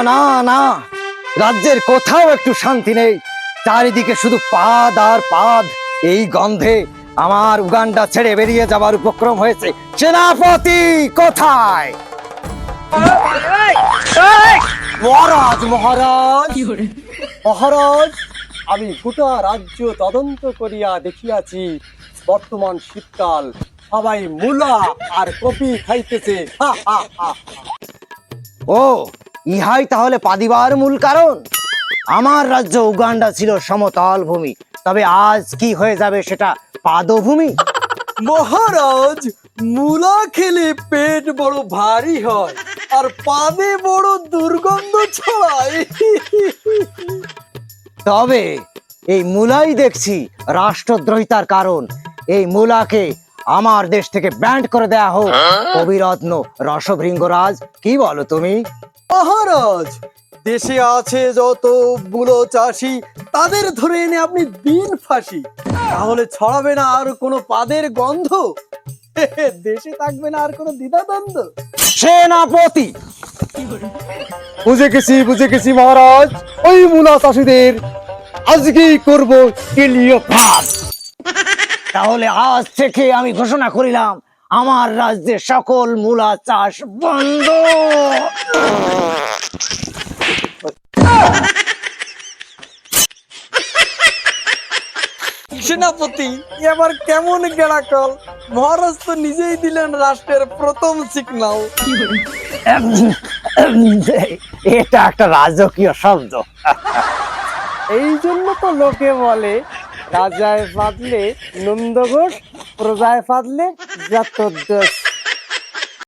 না না, রাজ্যের কোথাও একটু শান্তি নেই। চারিদিকে শুধু পাদ আর পাদ। এই গন্ধে আমার উগান্ডা ছেড়ে বেরিয়ে যাবার উপক্রম হয়েছে। সেনাপতি কোথায়? মহারাজ মহারাজ মহারাজ, আমি গোটা রাজ্য তদন্ত করিয়া দেখিয়াছি, বর্তমান শীতকাল, সবাই মূলা আর কপি খাইতেছে। ও, ইহাই তাহলে পাদিবার মূল কারণ। আমার রাজ্য উগান্ডা ছিল সমতল ভূমি, তবে আজ কি হয়ে যাবে সেটা পাদভূমি। মহারাজ, মূলা খেলে পেট বড় ভারী হয় আর পাদে বড় দুর্গন্ধ ছড়ায়। তবে এই মূলাই দেখছি রাষ্ট্রদ্রোহিতার কারণ। এই মূলাকে আমার দেশ থেকে ব্যান্ড করে দেয়া হোক। কবিরত্ন রসভৃঙ্গরাজ, কি বলো তুমি? মহারাজ, দেশে আছে যত বুলো চাষি, তাদের ধরে এনে আপনি দিন ফাঁসি। তাহলে ছড়াবে না আর কোনো পাদের গন্ধ, দেশে থাকবে না আর কোনো দ্বিধাদ্বন্দ্ব। সেনাপতি, বুঝে গেছি মহারাজ, ওই মূলা চাষিদের আজকেই করব কেলিও ভাত। তাহলে আজ থেকে আমি ঘোষণা করিলাম, আমার রাজ্যে সকল মূলা চাষ বন্ধ। সেনাপতি, এবার কেমন গেড়াকল! মহারাজ তো নিজেই দিলেন রাষ্ট্রের প্রথম সিগন্যাল। এটা একটা রাজকীয় শব্দ। এই জন্য তো লোকে বলে, রাজায় ফাদলে নন্দঘোষ, প্রজায় ফাদলে যত দোষ।